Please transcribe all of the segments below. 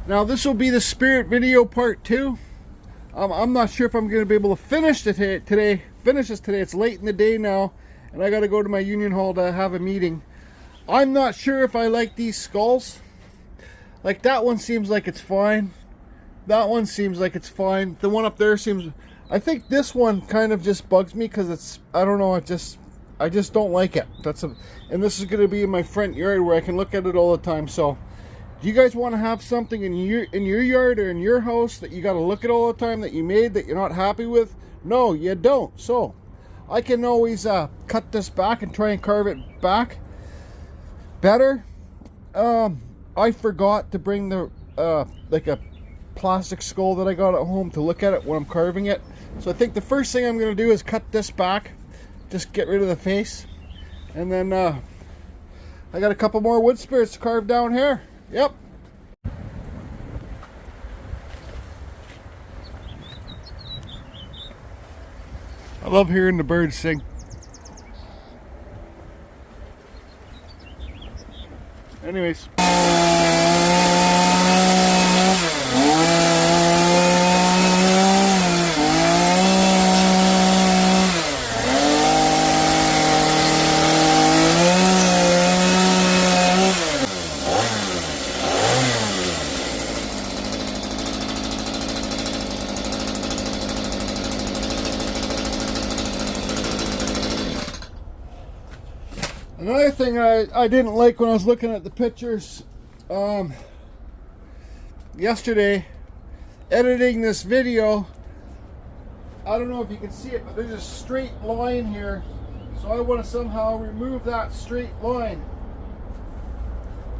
Now this will be the Spirit video part 2. I'm not sure if I'm going to be able to finish this today. It's late in the day now, and I got to go to my union hall to have a meeting. I'm not sure if I like these skulls. Like, that one seems like it's fine. That one seems like it's fine. The one up there seems... I think this one kind of just bugs me because it's... I don't know, I just don't like it. And this is going to be in my front yard where I can look at it all the time. So, do you guys want to have something in your yard or in your house that you got to look at all the time, that you made, that you're not happy with? No, you don't. So, I can always cut this back and try and carve it back better. I forgot to bring the like a plastic skull that I got at home to look at it when I'm carving it. So I think the first thing I'm going to do is cut this back, just get rid of the face, and then I got a couple more wood spirits to carve down here. Yep. I love hearing the birds sing. Anyways. Another thing I didn't like when I was looking at the pictures yesterday, editing this video, I don't know if you can see it, but there's a straight line here. So I want to somehow remove that straight line.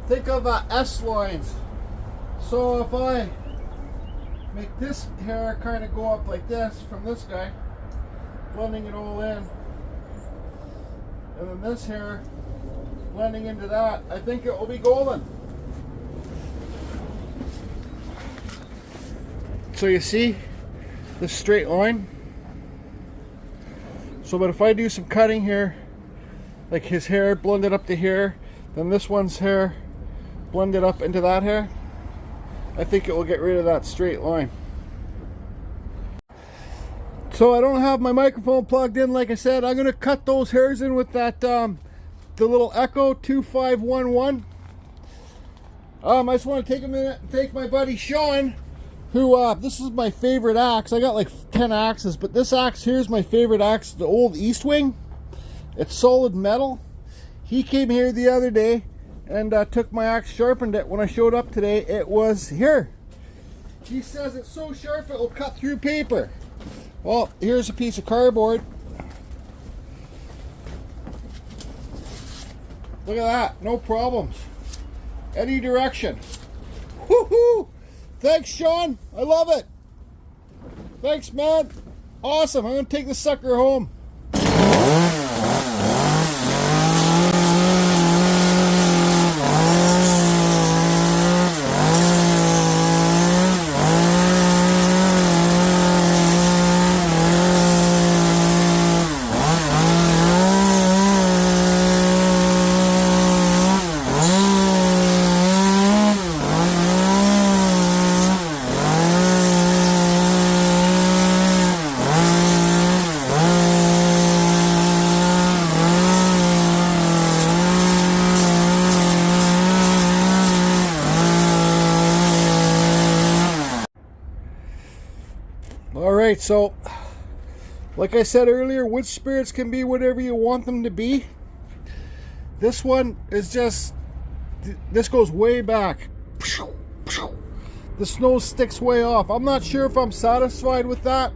Think of S lines. So if I make this hair kind of go up like this from this guy, blending it all in, and then this hair blending into that, I think it will be golden. So you see this straight line? So but if I do some cutting here, like his hair blended up to here, then this one's hair blended up into that hair, I think it will get rid of that straight line. So I don't have my microphone plugged in, like I said. I'm going to cut those hairs in with that, the little Echo 2511. I just want to take a minute and thank my buddy Sean, who, this is my favorite axe. I got like 10 axes, but this axe here is my favorite axe, the old East Wing. It's solid metal. He came here the other day and took my axe, sharpened it. When I showed up today, it was here. He says it's so sharp it will cut through paper. Well, here's a piece of cardboard. Look at that, no problems. Any direction. Woohoo! Thanks, Sean. I love it. Thanks, man. Awesome. I'm going to take this sucker home. Alright, so like I said earlier, wood spirits can be whatever you want them to be. This one is just, this goes way back. The nose sticks way off. I'm not sure if I'm satisfied with that.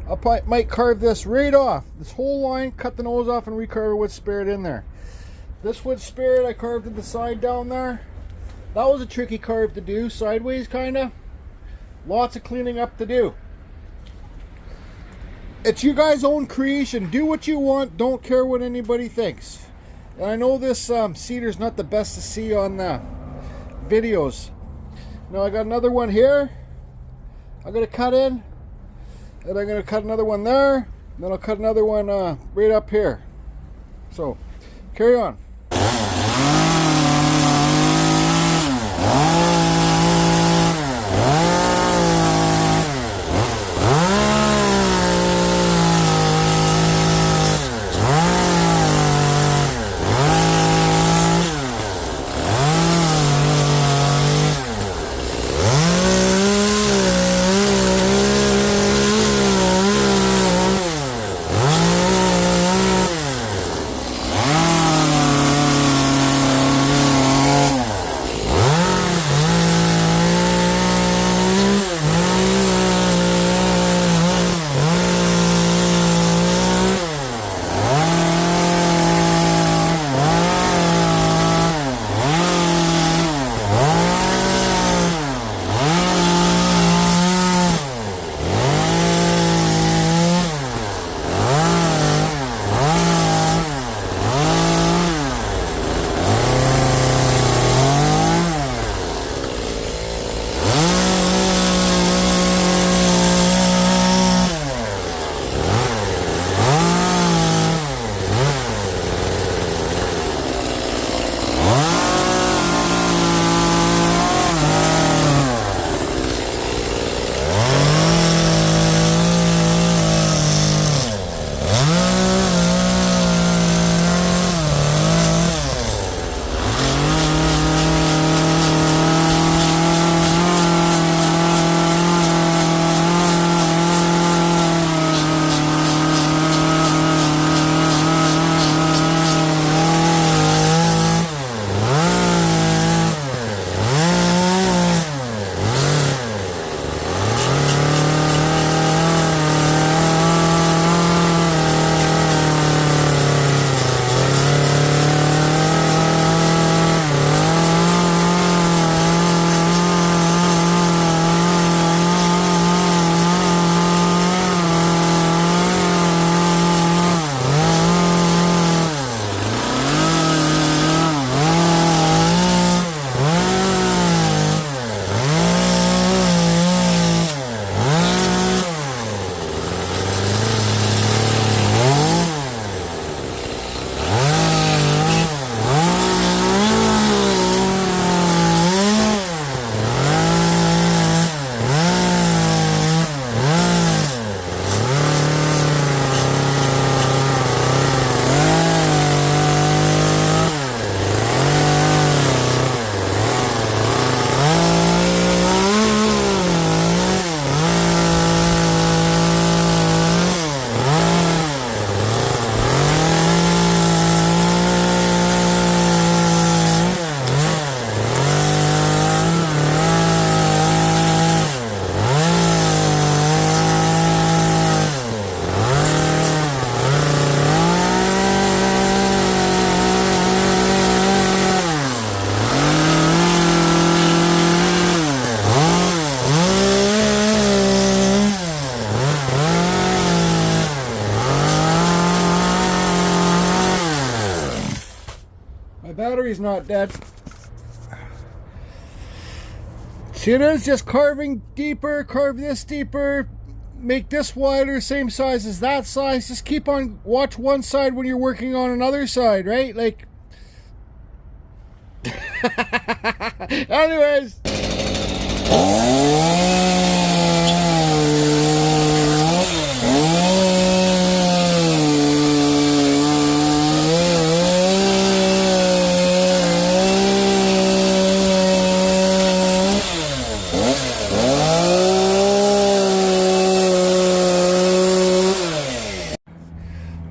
I might carve this right off. This whole line, cut the nose off and recarve a wood spirit in there. This wood spirit I carved in the side down there. That was a tricky carve to do, sideways kinda. Lots of cleaning up to do. It's you guys' own creation. Do what you want. Don't care what anybody thinks. And I know this cedar's not the best to see on the videos. Now I got another one here. I'm going to cut in. And I'm going to cut another one there. And then I'll cut another one right up here. So, carry on. battery's not dead. See, it is just carving deeper, carve this deeper, make this wider, same size as that size. Just keep on, watch one side when you're working on another side, right? Like, anyways.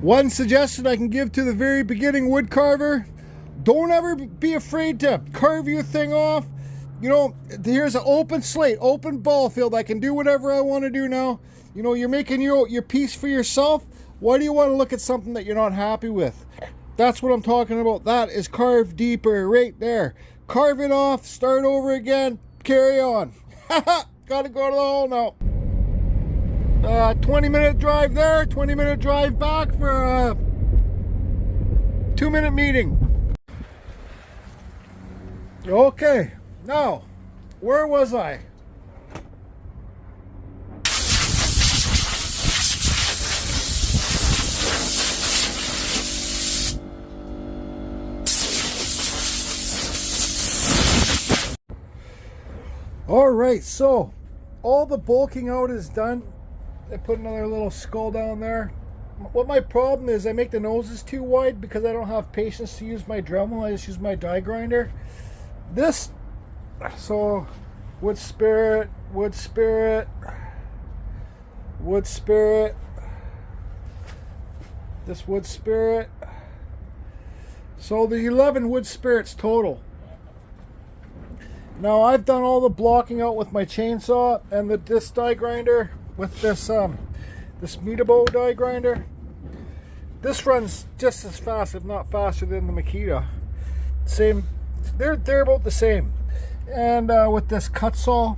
One suggestion I can give to the very beginning wood carver: don't ever be afraid to carve your thing off. You know, here's an open slate, open ball field. I can do whatever I want to do now. You know, you're making your piece for yourself. Why do you want to look at something that you're not happy with? That's what I'm talking about. That is carve deeper right there. Carve it off, start over again, carry on. Gotta go to the hole now. 20-minute drive there, 20-minute drive back for a 2-minute meeting. Okay, now, where was I? All right, so all the bulking out is done. I put another little skull down there. What my problem is, I make the noses too wide because I don't have patience to use my Dremel. I just use my die grinder. This, so wood spirit, wood spirit, wood spirit, this wood spirit. So the 11 wood spirits total. Now I've done all the blocking out with my chainsaw and this die grinder with this this Metabo die grinder. This runs just as fast, if not faster, than the Makita. Same, they're about the same. And with this Kutzall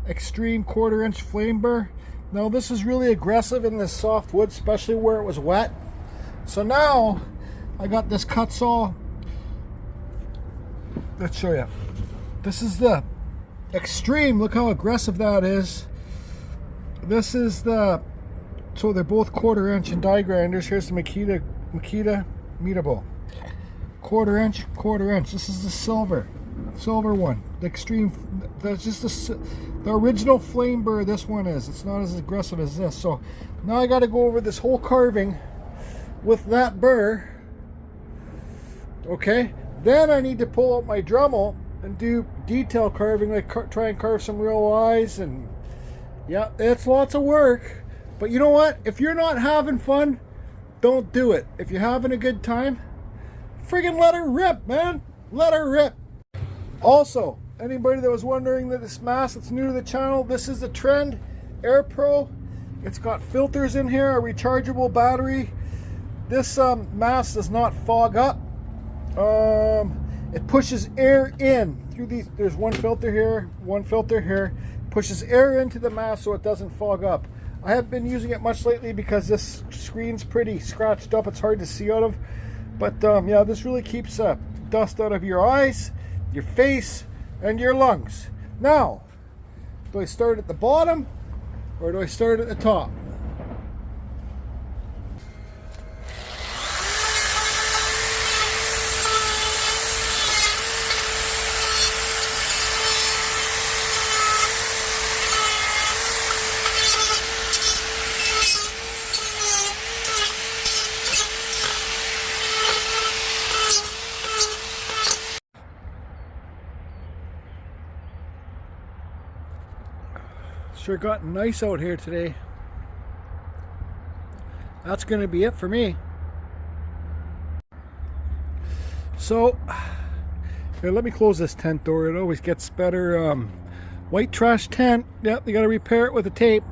Extreme 1/4" flame burr. Now this is really aggressive in this soft wood, especially where it was wet. So now I got this Kutzall. Let's show you. This is the Extreme. Look how aggressive that is. This is the, so they're both 1/4" in die grinders. Here's the Makita Metabo. 1/4". This is the silver one. The Extreme, that's just the original flame burr. This one is. It's not as aggressive as this. So now I got to go over this whole carving with that burr. Okay. Then I need to pull out my Dremel and do detail carving, like try and carve some real eyes. And yeah, it's lots of work, but you know what? If you're not having fun, don't do it. If you're having a good time, friggin' let her rip, man. Let her rip. Also, anybody that was wondering that this mask that's new to the channel, this is the Trend Air Pro. It's got filters in here, a rechargeable battery. This mask does not fog up. It pushes air in through these. There's one filter here, one filter here. Pushes air into the mask so it doesn't fog up. I haven't been using it much lately because this screen's pretty scratched up. It's hard to see out of. But yeah, this really keeps dust out of your eyes, your face, and your lungs. Now, do I start at the bottom or do I start at the top? Sure got nice out here today. That's gonna be it for me. So here, let me close this tent door. It always gets better. White trash tent. Yep, they gotta repair it with a tape.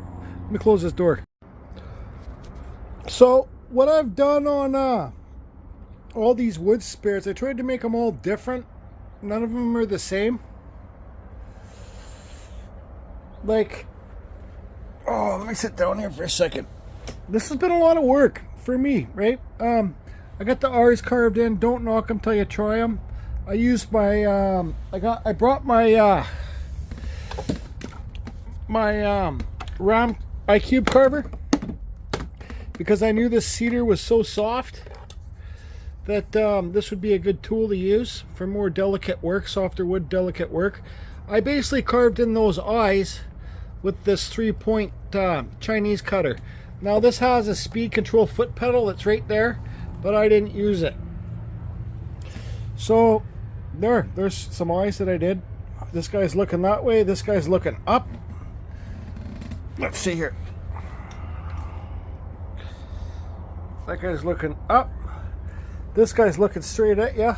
Let me close this door. So what I've done on all these wood spirits, I tried to make them all different. None of them are the same. Like, oh, let me sit down here for a second. This has been a lot of work for me, right? I got the R's carved in. Don't knock them till you try them. I used my I brought my Ram iCube carver because I knew this cedar was so soft that this would be a good tool to use for more delicate work, softer wood delicate work. I basically carved in those eyes with this 3-point Chinese cutter. Now this has a speed control foot pedal that's right there, but I didn't use it. So there's some eyes that I did. This guy's looking that way, this guy's looking up. Let's see here. That guy's looking up. This guy's looking straight at you.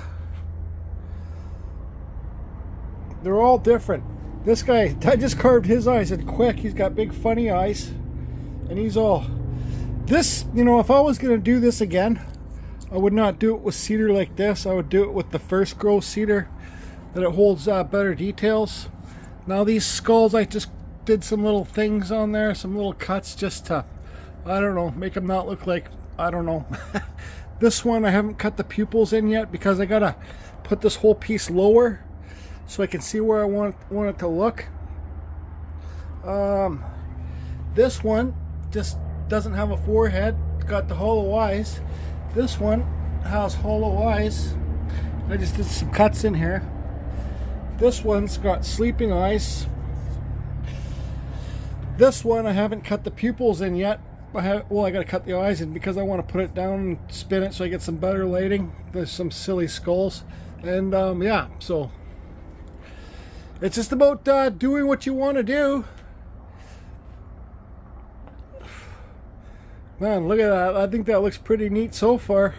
They're all different. This guy, I just carved his eyes in quick. He's got big funny eyes. And he's all... This, you know, if I was going to do this again, I would not do it with cedar like this. I would do it with the first growth cedar, that it holds better details. Now these skulls, I just did some little things on there, some little cuts just to, I don't know, make them not look like, I don't know. This one I haven't cut the pupils in yet because I gotta put this whole piece lower so I can see where I want it to look. This one just doesn't have a forehead. It's got the hollow eyes. This one has hollow eyes. I just did some cuts in here. This one's got sleeping eyes. This one I haven't cut the pupils in yet. Well, I gotta cut the eyes in because I want to put it down and spin it so I get some better lighting. There's some silly skulls. And yeah, so it's just about doing what you want to do. Man, look at that. I think that looks pretty neat so far.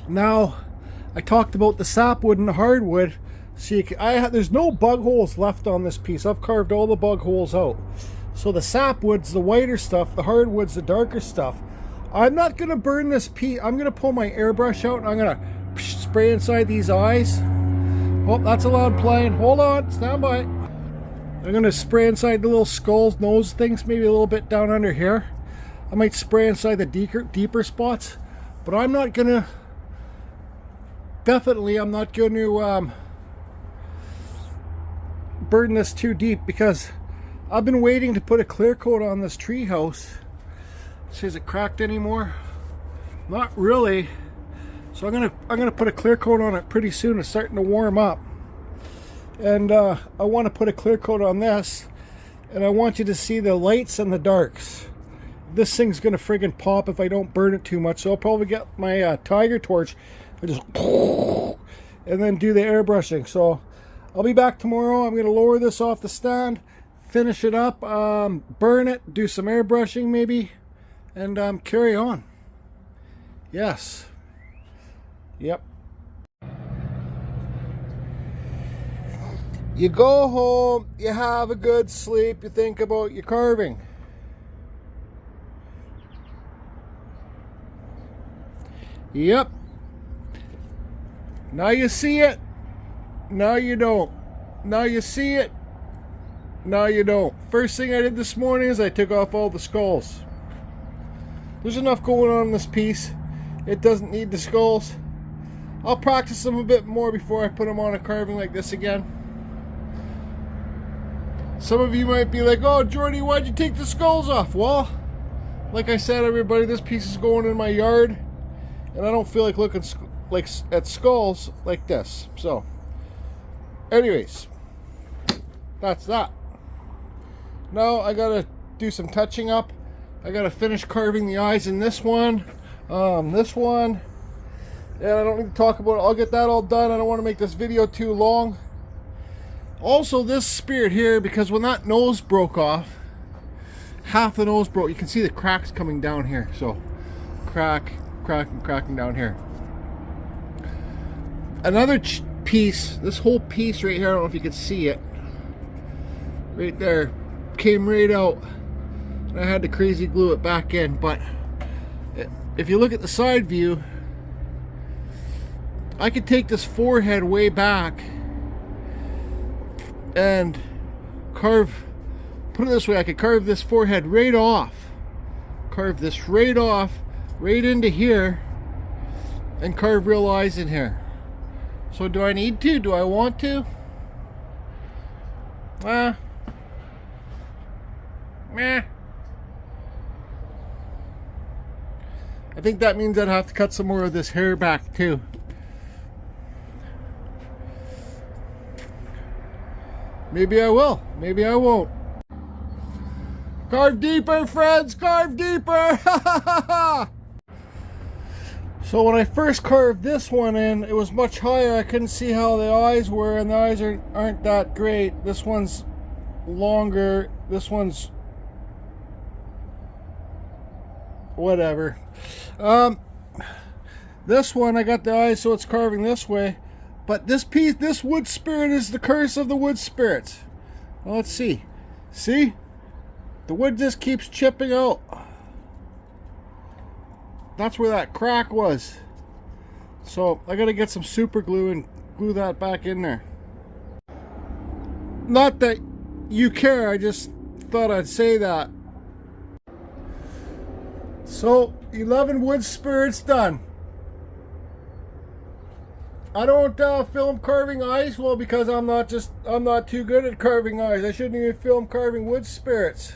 Now, I talked about the sapwood and the hardwood. See, there's no bug holes left on this piece. I've carved all the bug holes out. So the sapwood's the whiter stuff, the hardwood's the darker stuff. I'm not going to burn this piece. I'm going to pull my airbrush out and I'm going to spray inside these eyes. Oh, that's a loud plane. Hold on, stand by. I'm going to spray inside the little skulls, nose things, maybe a little bit down under here. I might spray inside the deeper spots, but I'm not going to, definitely I'm not going to burn this too deep because I've been waiting to put a clear coat on this tree house. See, is it cracked anymore? Not really. So I'm gonna put a clear coat on it pretty soon. It's starting to warm up. And I want to put a clear coat on this. And I want you to see the lights and the darks. This thing's gonna friggin' pop if I don't burn it too much. So I'll probably get my tiger torch and just and then do the airbrushing. So I'll be back tomorrow. I'm gonna lower this off the stand, finish it up, burn it, do some airbrushing maybe, and carry on. Yes. Yep. You go home, you have a good sleep, you think about your carving. Yep. Now you see it. Now you don't. Now you see it. Now you don't. First thing I did this morning is I took off all the skulls. There's enough going on in this piece. It doesn't need the skulls. I'll practice them a bit more before I put them on a carving like this again. Some of you might be like, oh Jordy, why'd you take the skulls off? Well, like I said, everybody, this piece is going in my yard and I don't feel like looking at skulls like this. So anyways, that's that. Now I gotta do some touching up. I gotta finish carving the eyes in this one, this one, and I don't need to talk about it. I'll get that all done. I don't want to make this video too long. Also, this spirit here, because when that nose broke off, half the nose broke. You can see the cracks coming down here. So crack, and cracking down here. Another piece, this whole piece right here, I don't know if you can see it, right there, came right out. And I had to crazy glue it back in, but if you look at the side view, I could take this forehead way back and carve, put it this way, I could carve this forehead right off, carve this right off, right into here, and carve real eyes in here. So do I need to? Do I want to? Meh. I think that means I'd have to cut some more of this hair back too. Maybe I will. Maybe I won't. Carve deeper, friends! Carve deeper! So when I first carved this one in, it was much higher. I couldn't see how the eyes were, and the eyes aren't that great. This one's longer. This one's whatever. This one, I got the eyes so it's carving this way. But this piece, this wood spirit is the curse of the wood spirits. Well, let's see. See? The wood just keeps chipping out. That's where that crack was. So I gotta get some super glue and glue that back in there. Not that you care, I just thought I'd say that. So 11 wood spirits done. I don't film carving eyes, well, because I'm not too good at carving eyes. I shouldn't even film carving wood spirits.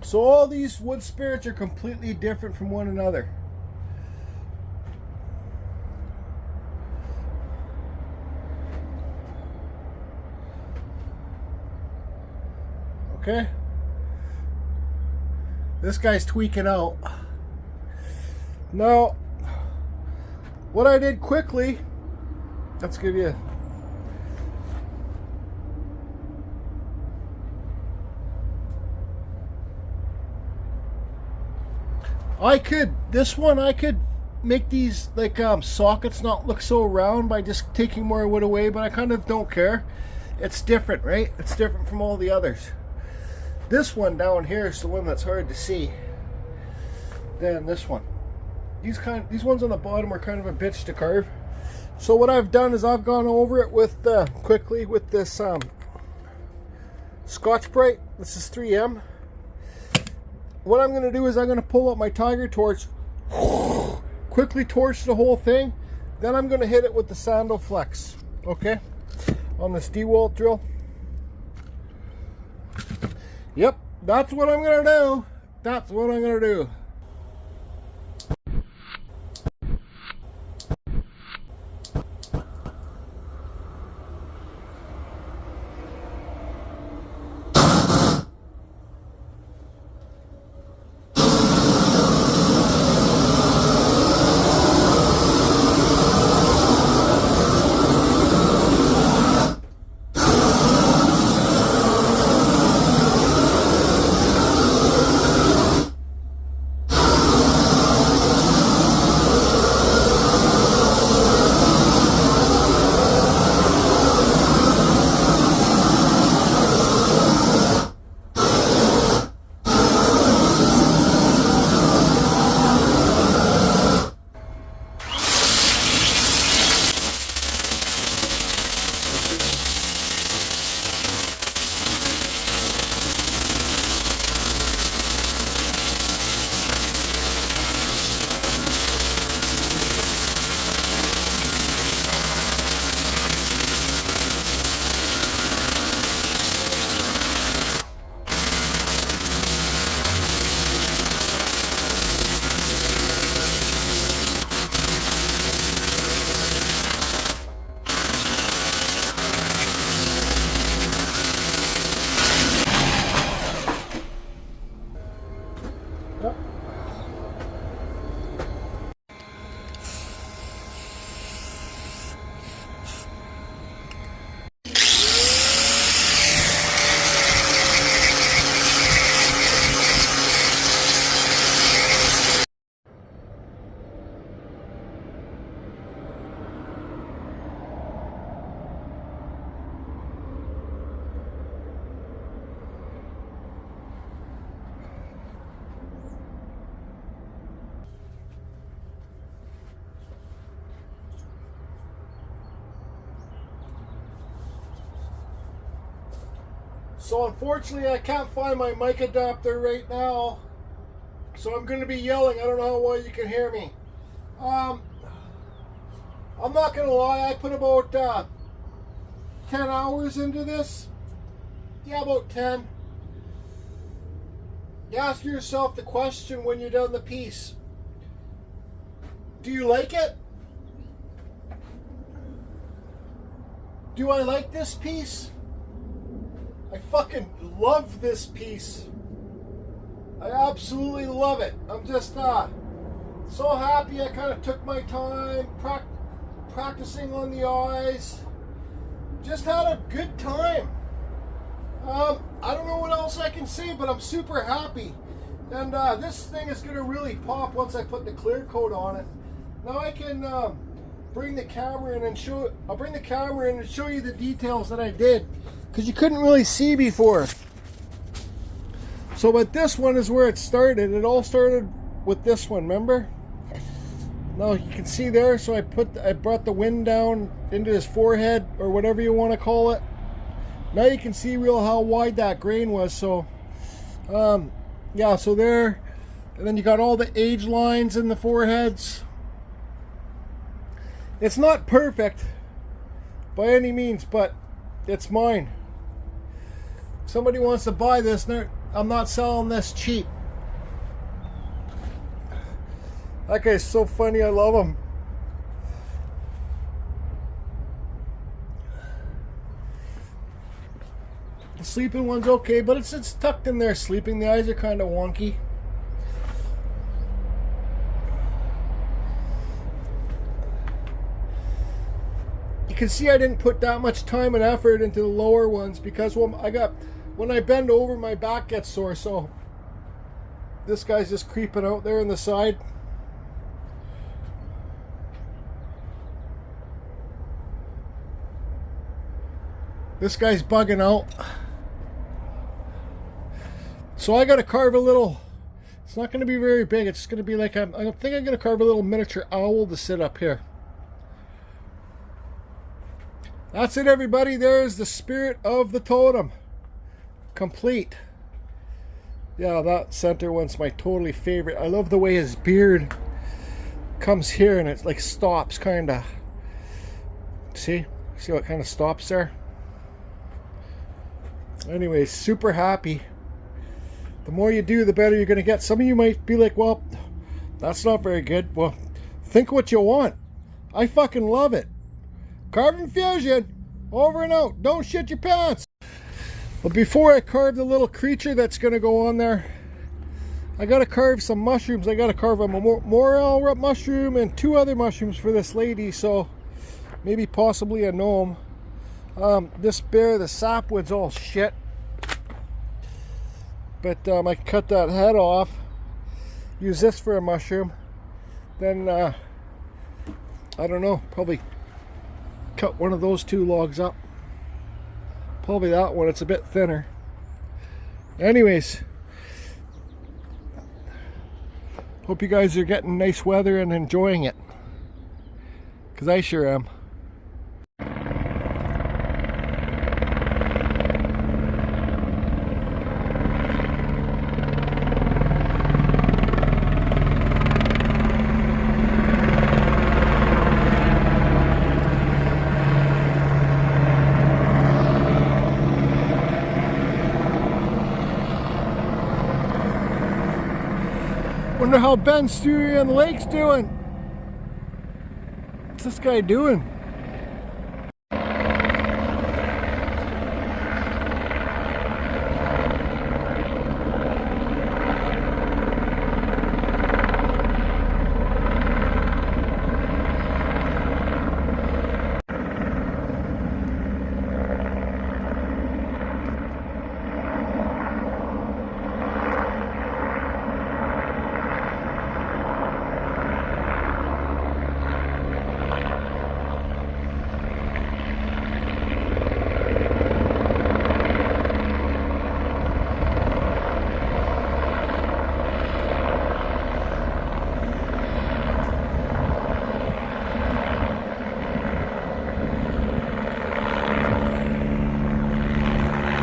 So all these wood spirits are completely different from one another. Okay. This guy's tweaking out. Now, what I did quickly, let's give you I could make these like sockets not look so round by just taking more wood away, but I kind of don't care. It's different, right? It's different from all the others. This one down here is the one that's hard to see than this one. These ones on the bottom are kind of a bitch to carve. So what I've done is I've gone over it with quickly with this Scotch-Brite. This is 3M. What I'm going to do is I'm going to pull out my tiger torch, quickly torch the whole thing, then I'm going to hit it with the Sandal Flex, okay, on this DeWalt drill. Yep, that's what I'm going to do. That's what I'm going to do. So unfortunately I can't find my mic adapter right now, so I'm going to be yelling. I don't know how well you can hear me. I'm not gonna lie, I put about 10 hours into this. Yeah, about 10. You ask yourself the question when you're done the piece. Do you like it? Do I like this piece? I fucking love this piece. I absolutely love it. I'm just so happy I kind of took my time practicing on the eyes. Just had a good time. I don't know what else I can say, but I'm super happy. And this thing is going to really pop once I put the clear coat on it. Now I can bring the camera in and show. I'll bring the camera in and show you the details that I did, because you couldn't really see before. So, but this one is where it started. It all started with this one. Remember? Now you can see there. So I brought the wind down into his forehead, or whatever you want to call it. Now you can see real how wide that grain was. So, yeah. So there, and then you got all the age lines in the foreheads. It's not perfect by any means, but it's mine. If somebody wants to buy this, I'm not selling this cheap. That guy's so funny, I love him. The sleeping one's okay, but it's tucked in there sleeping. The eyes are kind of wonky. You can see I didn't put that much time and effort into the lower ones, because when I bend over, my back gets sore. So this guy's just creeping out there on the side. This guy's bugging out. So I got to carve a little. It's not going to be very big. It's going to be like I think I'm going to carve a little miniature owl to sit up here. That's it, everybody. There's the spirit of the totem. Complete. Yeah, that center one's my totally favorite. I love the way his beard comes here and it's like stops, kind of. See how it kind of stops there? Anyways, super happy. The more you do, the better you're going to get. Some of you might be like, well, that's not very good. Well, think what you want. I fucking love it. Carving Fusion, over and out. Don't shit your pants. But before I carve the little creature that's going to go on there, I got to carve some mushrooms. I got to carve a morel mushroom and 2 other mushrooms for this lady. So maybe possibly a gnome. This bear, the sapwood's all shit. But I can cut that head off. Use this for a mushroom. Then, I don't know, probably cut one of those 2 logs up. Probably that one, it's a bit thinner. Anyways, hope you guys are getting nice weather and enjoying it, because I sure am. Wonder how Ben Stewie on the Lake's doing. What's this guy doing?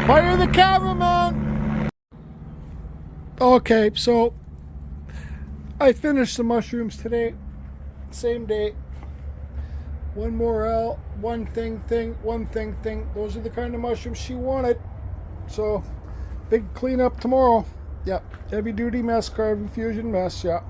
Fire the cameraman! Okay, so I finished the mushrooms today. same day. One morel, one thing, one thing. Those are the kind of mushrooms she wanted. So, big cleanup tomorrow. Yeah, heavy duty mess, carb infusion mess, yeah.